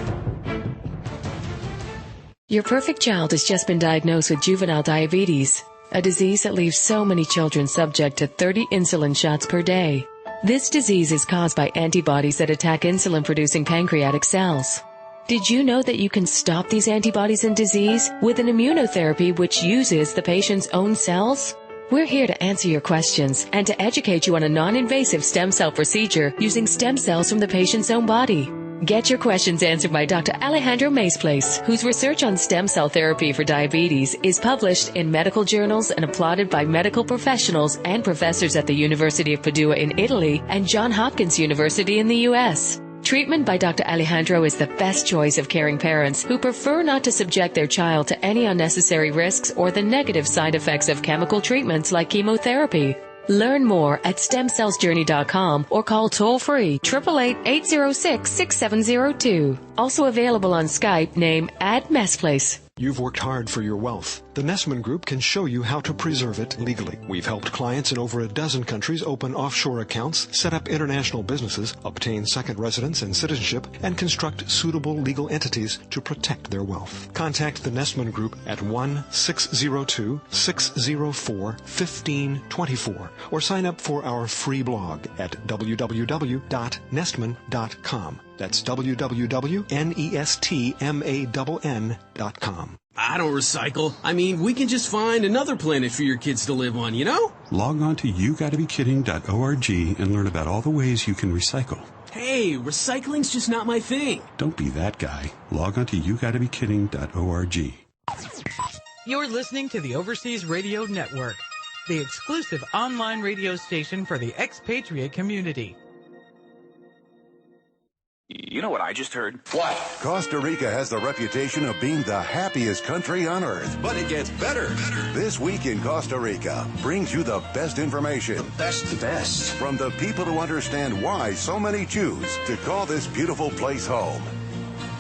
S22: Your perfect child has just been diagnosed with juvenile diabetes, a disease that leaves so many children subject to 30 insulin shots per day. This disease is caused by antibodies that attack insulin-producing pancreatic cells. Did you know that you can stop these antibodies in disease with an immunotherapy which uses the patient's own cells? We're here to answer your questions and to educate you on a non-invasive stem cell procedure using stem cells from the patient's own body. Get your questions answered by Dr. Alejandro Maesplace, whose research on stem cell therapy for diabetes is published in medical journals and applauded by medical professionals and professors at the University of Padua in Italy and Johns Hopkins University in the U.S. Treatment by Dr. Alejandro is the best choice of caring parents who prefer not to subject their child to any unnecessary risks or the negative side effects of chemical treatments like chemotherapy. Learn more at stemcellsjourney.com or call toll-free 888-806-6702. Also available on Skype, name @Messplace.
S23: You've worked hard for your wealth. The Nessman Group can show you how to preserve it legally. We've helped clients in over a dozen countries open offshore accounts, set up international businesses, obtain second residence and citizenship, and construct suitable legal entities to protect their wealth. Contact the Nessman Group at 1-602-604-1524 or sign up for our free blog at www.nestman.com. That's www.nestman.com.
S6: I don't recycle. I mean, we can just find another planet for your kids to live on, you know?
S8: Log on to yougottabekidding.org and learn about all the ways you can recycle.
S6: Hey, recycling's just not my thing.
S8: Don't be that guy. Log on to yougottabekidding.org.
S2: You're listening to the Overseas Radio Network, the exclusive online radio station for the expatriate community.
S3: You know what I just heard? What? Costa Rica has the reputation of being the happiest country on earth. But it gets better. This Week in Costa Rica brings you the best information. The best. From the people who understand why so many choose to call this beautiful place home.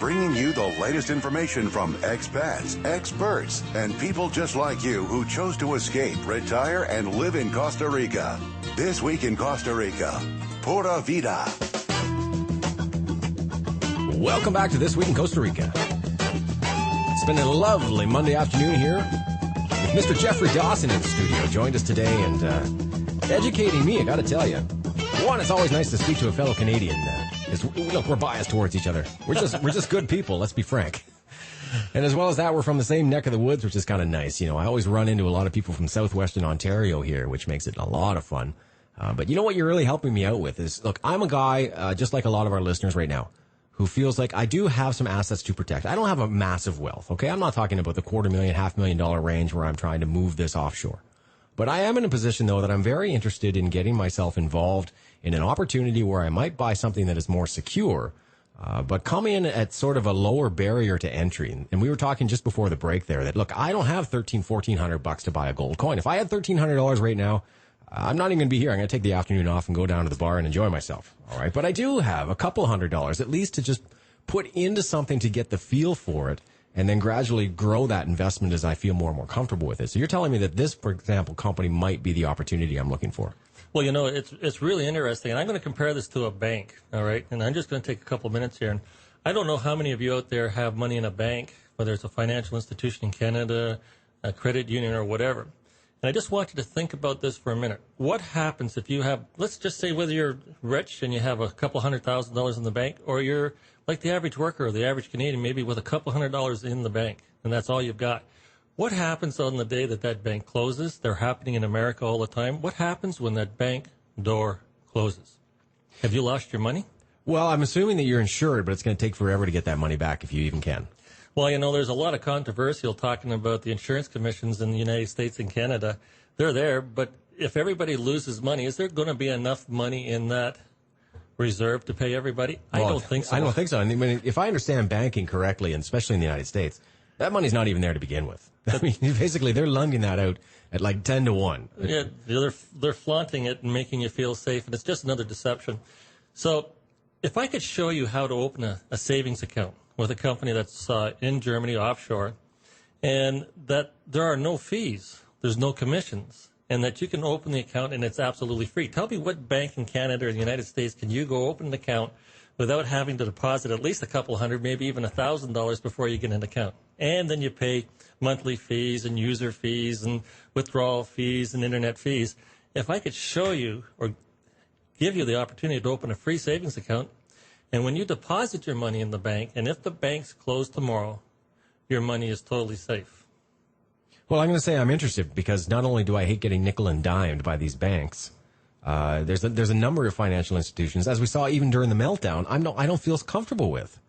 S3: Bringing you the latest information from expats, experts, and people just like you who chose to escape, retire, and live in Costa Rica. This Week in Costa Rica. Pura Vida.
S11: Welcome back to This Week in Costa Rica. It's been a lovely Monday afternoon here with Mr. Jeffrey Dawson in the studio. Joined us today and educating me, I got to tell you. One, it's always nice to speak to a fellow Canadian. Look, we're biased towards each other. We're just good people, let's be frank. And as well as that, we're from the same neck of the woods, which is kind of nice. You know, I always run into a lot of people from southwestern Ontario here, which makes it a lot of fun. But you know what you're really helping me out with is, look, I'm a guy, just like a lot of our listeners right now, who feels like I do have some assets to protect. I don't have a massive wealth, okay? I'm not talking about the $250,000, $500,000 range where I'm trying to move this offshore. But I am in a position, though, that I'm very interested in getting myself involved in an opportunity where I might buy something that is more secure, but come in at sort of a lower barrier to entry. And we were talking just before the break there that, look, I don't have $1,400 to buy a gold coin. If I had $1,300 right now, I'm not even going to be here. I'm going to take the afternoon off and go down to the bar and enjoy myself. All right. But I do have a couple $100 at least to just put into something to get the feel for it and then gradually grow that investment as I feel more and more comfortable with it. So you're telling me that this, for example, company might be the opportunity I'm looking for.
S20: Well, you know, it's really interesting. And I'm going to compare this to a bank. All right. And I'm just going to take a couple minutes here. And I don't know how many of you out there have money in a bank, whether it's a financial institution in Canada, a credit union or whatever. And I just want you to think about this for a minute. What happens if you have, let's just say whether you're rich and you have a couple $100,000 in the bank, or you're like the average worker or the average Canadian, maybe with a couple $100 in the bank, and that's all you've got. What happens on the day that that bank closes? They're happening in America all the time. What happens when that bank door closes? Have you lost your money?
S11: Well, I'm assuming that you're insured, but it's going to take forever to get that money back if you even can.
S20: Well, you know, there's a lot of controversial talking about the insurance commissions in the United States and Canada. They're there, but if everybody loses money, is there going to be enough money in that reserve to pay everybody? Well, I don't think so.
S11: I don't think so. I mean, if I understand banking correctly, and especially in the United States, that money's not even there to begin with. I mean, basically, they're lending that out at like 10 to 1.
S20: Yeah, they're flaunting it and making you feel safe, and it's just another deception. So if I could show you how to open a savings account with a company that's in Germany offshore, and that there are no fees, there's no commissions, and that you can open the account and it's absolutely free. Tell me what bank in Canada or the United States can you go open an account without having to deposit at least a couple hundred, maybe even $1,000 before you get an account. And then you pay monthly fees and user fees and withdrawal fees and internet fees. If I could show you or give you the opportunity to open a free savings account, and when you deposit your money in the bank, and if the bank's closed tomorrow, your money is totally safe.
S11: Well, I'm going to say I'm interested because not only do I hate getting nickel and dimed by these banks, there's a number of financial institutions, as we saw even during the meltdown, I don't feel as comfortable with.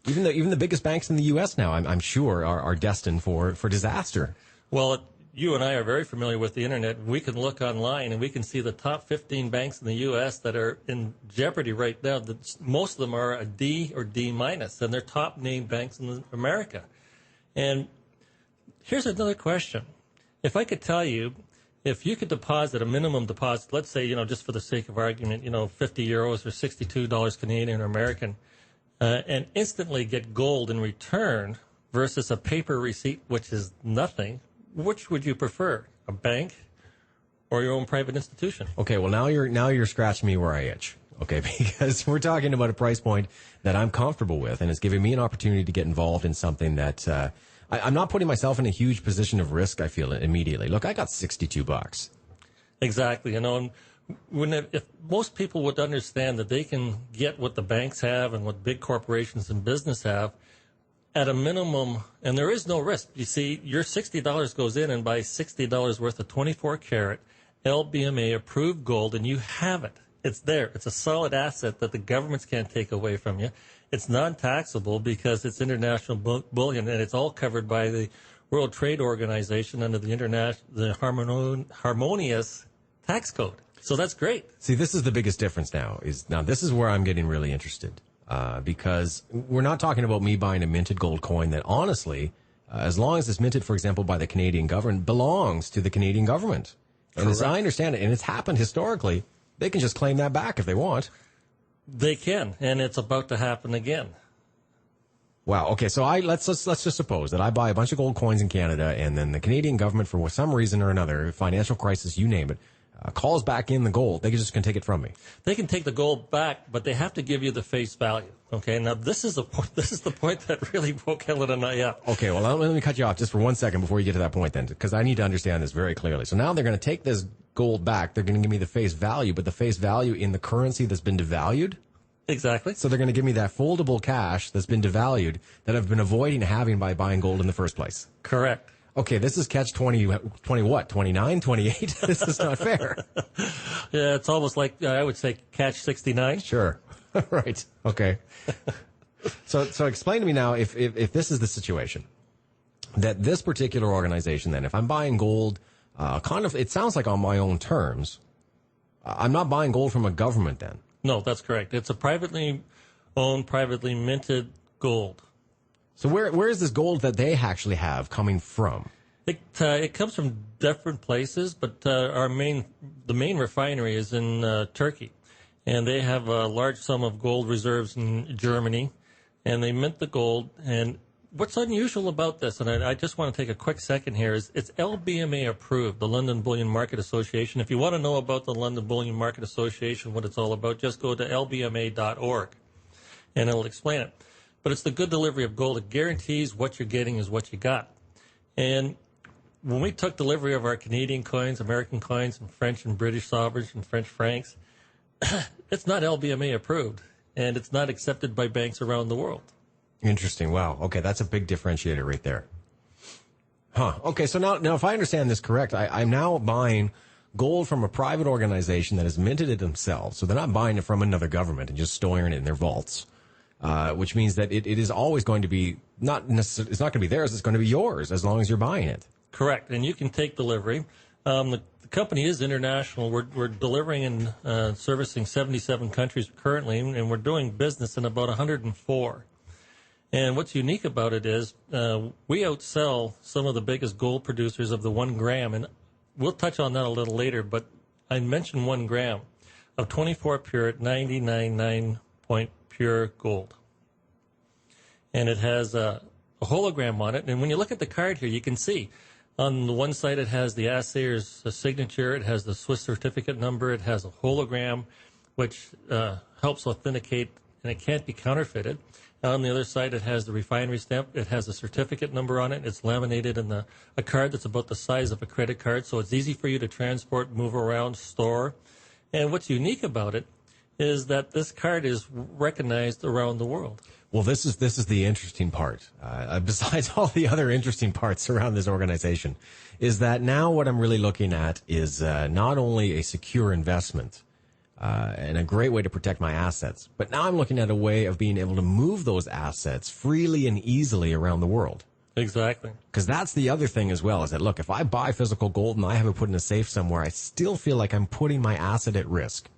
S11: Even the biggest banks in the U.S. now, I'm sure, are destined for disaster.
S20: Well, you and I are very familiar with the Internet. We can look online and we can see the top 15 banks in the U.S. that are in jeopardy right now. Most of them are a D or D minus, and they're top named banks in America. And here's another question. If I could tell you, if you could deposit a minimum deposit, let's say, just for the sake of argument, 50 euros or $62 Canadian or American, and instantly get gold in return versus a paper receipt, which is nothing, which would you prefer, a bank or your own private institution?
S11: Okay, well, now you're scratching me where I itch. Okay, because we're talking about a price point that I'm comfortable with, and it's giving me an opportunity to get involved in something that I'm not putting myself in a huge position of risk, I feel, immediately. Look, I got $62.
S20: Exactly. And if most people would understand that they can get what the banks have and what big corporations and business have, at a minimum, and there is no risk. You see, your $60 goes in and buys $60 worth of 24-karat LBMA approved gold, and you have it. It's there. It's a solid asset that the governments can't take away from you. It's non-taxable because it's international bullion, and it's all covered by the World Trade Organization under the harmonious tax code. So that's great.
S11: See, this is the biggest difference now. Now this is where I'm getting really interested. Because we're not talking about me buying a minted gold coin that honestly, as long as it's minted, for example, by the Canadian government, belongs to the Canadian government. And as I understand it, and it's happened historically, they can just claim that back if they want.
S20: They can, and it's about to happen again.
S11: Wow. Okay. So let's just suppose that I buy a bunch of gold coins in Canada, and then the Canadian government, for some reason or another, financial crisis, you name it, calls back in the gold. They just can take it from me.
S20: They can take the gold back, but they have to give you the face value. Okay. Now this is the point that really woke Helen and I up.
S11: Okay. Well, let me cut you off just for 1 second before you get to that point, then, because I need to understand this very clearly. So now they're going to take this gold back. They're going to give me the face value, but the face value in the currency that's been devalued.
S20: Exactly.
S11: So they're going to give me that foldable cash that's been devalued that I've been avoiding having by buying gold in the first place.
S20: Correct.
S11: Okay, this is catch 20 what? 29, 28? This is not fair.
S20: Yeah, it's almost like, I would say, catch 69.
S11: Sure. Right. Okay. So explain to me now, if this is the situation, that this particular organization, then, if I'm buying gold, it sounds like on my own terms, I'm not buying gold from a government then.
S20: No, that's correct. It's a privately owned, privately minted gold.
S11: So where is this gold that they actually have coming from?
S20: It comes from different places, but the main refinery is in Turkey, and they have a large sum of gold reserves in Germany, and they mint the gold. And what's unusual about this, and I just want to take a quick second here, is it's LBMA approved, the London Bullion Market Association. If you want to know about the London Bullion Market Association, what it's all about, just go to lbma.org, and it'll explain it. But it's the good delivery of gold. It guarantees what you're getting is what you got. And when we took delivery of our Canadian coins, American coins, and French and British sovereigns and French francs, it's not LBMA approved, and it's not accepted by banks around the world.
S11: Interesting. Wow. Okay, that's a big differentiator right there. Huh. Okay, so now if I understand this correct, I'm now buying gold from a private organization that has minted it themselves. So they're not buying it from another government and just storing it in their vaults. Which means that it is always going to be it's not going to be theirs, it's going to be yours as long as you're buying it.
S20: Correct, and you can take delivery. The company is international. We're delivering and servicing 77 countries currently, and we're doing business in about 104. And what's unique about it is we outsell some of the biggest gold producers of the 1 gram, and we'll touch on that a little later, but I mentioned 1 gram of 24 karat 99.9 point pure gold. And it has a hologram on it. And when you look at the card here, you can see on the one side it has the assayer's signature, it has the Swiss certificate number, it has a hologram, which helps authenticate, and it can't be counterfeited. On the other side, it has the refinery stamp, it has a certificate number on it, it's laminated in a card that's about the size of a credit card, so it's easy for you to transport, move around, store. And what's unique about it is that this card is recognized around the world.
S11: Well, this is the interesting part. Besides all the other interesting parts around this organization, is that now what I'm really looking at is not only a secure investment and a great way to protect my assets, but now I'm looking at a way of being able to move those assets freely and easily around the world.
S20: Exactly.
S11: Because that's the other thing as well, is that, look, if I buy physical gold and I have it put in a safe somewhere, I still feel like I'm putting my asset at risk.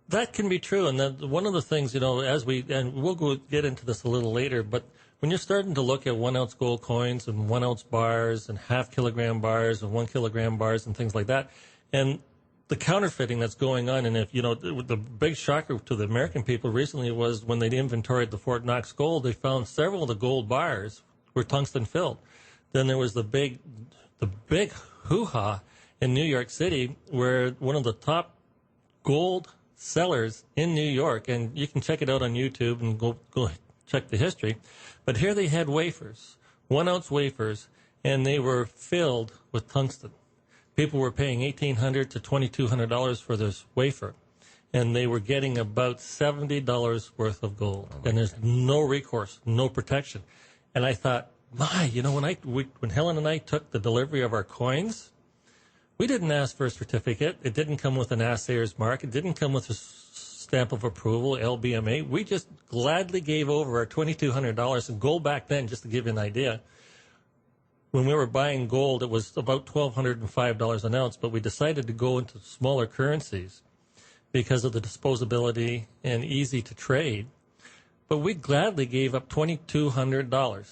S20: That can be true, and then one of the things, and we'll get into this a little later, but when you're starting to look at 1 ounce gold coins and 1 ounce bars and half kilogram bars and 1 kilogram bars and things like that, and the counterfeiting that's going on, and if the big shocker to the American people recently was when they inventoried the Fort Knox gold, they found several of the gold bars were tungsten filled. Then there was the big hoo-ha in New York City, where one of the top gold sellers in New York, and you can check it out on YouTube and go check the history. But here they had wafers, 1 ounce wafers, and they were filled with tungsten. People were paying $1,800 to $2,200 for this wafer. and they were getting about $70 worth of gold. And there's no recourse, no protection. And I thought, when Helen and I took the delivery of our coins, we didn't ask for a certificate. It didn't come with an assayer's mark. It didn't come with a stamp of approval, LBMA. We just gladly gave over our $2,200 in gold back then, just to give you an idea. When we were buying gold, it was about $1,205 an ounce, but we decided to go into smaller currencies because of the disposability and easy to trade. But we gladly gave up $2,200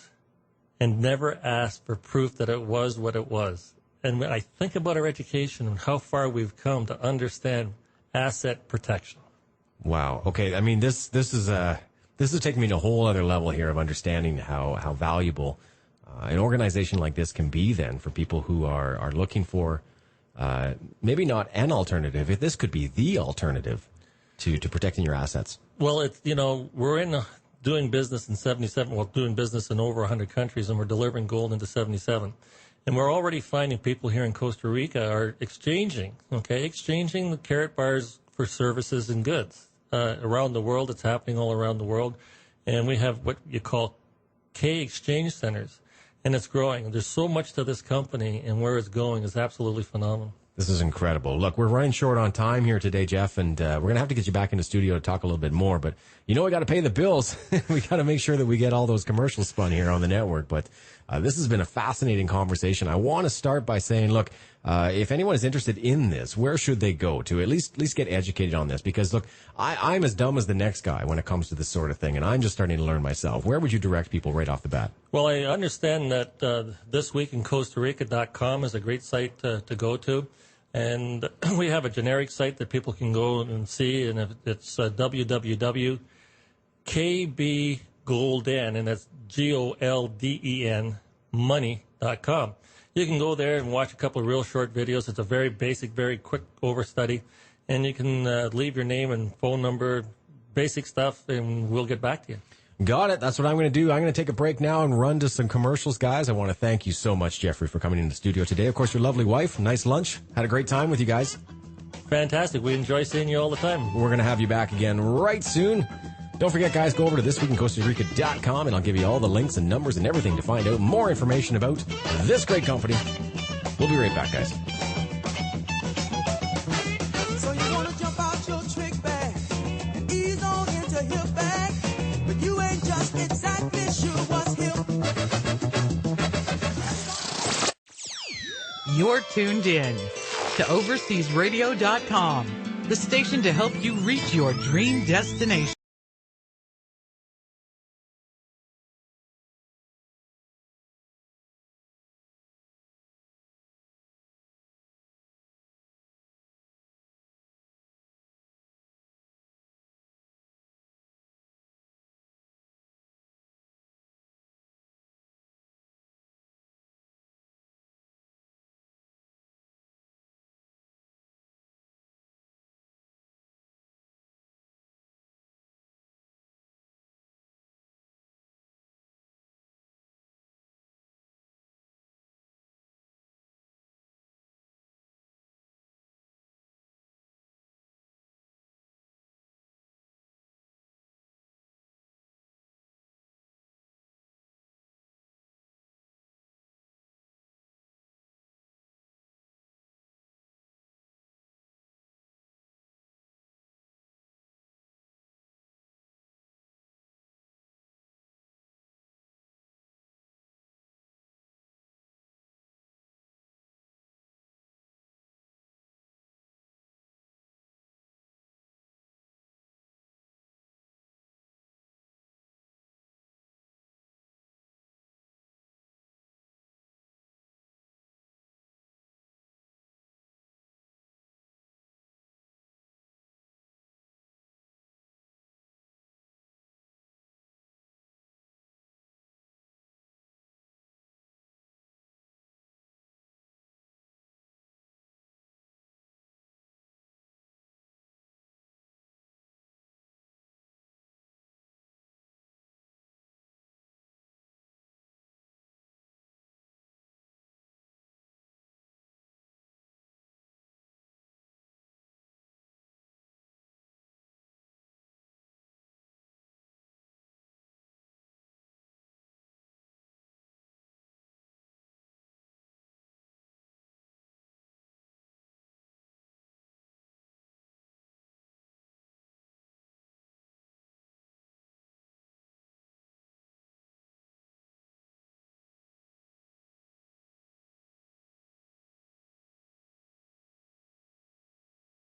S20: and never asked for proof that it was what it was. And when I think about our education and how far we've come to understand asset protection.
S11: Wow. Okay. I mean, this is taking me to a whole other level here of understanding how valuable an organization like this can be then for people who are looking for maybe not an alternative. If this could be the alternative to protecting your assets.
S20: Well, we're doing business in 77. Well, doing business in over 100 countries, and we're delivering gold into 77. And we're already finding people here in Costa Rica are exchanging the carat bars for services and goods around the world. It's happening all around the world. And we have what you call K exchange centers, and it's growing. There's so much to this company, and where it's going is absolutely phenomenal.
S11: This is incredible. Look, we're running short on time here today, Jeff, and we're going to have to get you back in the studio to talk a little bit more. But, we got to pay the bills. We got to make sure that we get all those commercials spun here on the network. But this has been a fascinating conversation. I want to start by saying, look, if anyone is interested in this, where should they go to at least get educated on this? Because, look, I'm as dumb as the next guy when it comes to this sort of thing, and I'm just starting to learn myself. Where would you direct people right off the bat?
S20: Well, I understand that thisweekincostarica.com is a great site to go to. And we have a generic site that people can go and see, and it's www.kbgolden, and that's GOLDEN money.com. You can go there and watch a couple of real short videos. It's a very basic, very quick overstudy, and you can leave your name and phone number, basic stuff, and we'll get back to you.
S11: Got it. That's what I'm going to do. I'm going to take a break now and run to some commercials, guys. I want to thank you so much, Jeffrey, for coming into the studio today. Of course, your lovely wife. Nice lunch. Had a great time with you guys.
S20: Fantastic. We enjoy seeing you all the time.
S11: We're going to have you back again right soon. Don't forget, guys, go over to thisweekincostarica.com, and I'll give you all the links and numbers and everything to find out more information about this great company. We'll be right back, guys.
S1: So you want to jump out your trick bag and ease on into hip bag, but you ain't just exactly sure what's hip.
S2: You're tuned in to overseasradio.com, the station to help you reach your dream destination.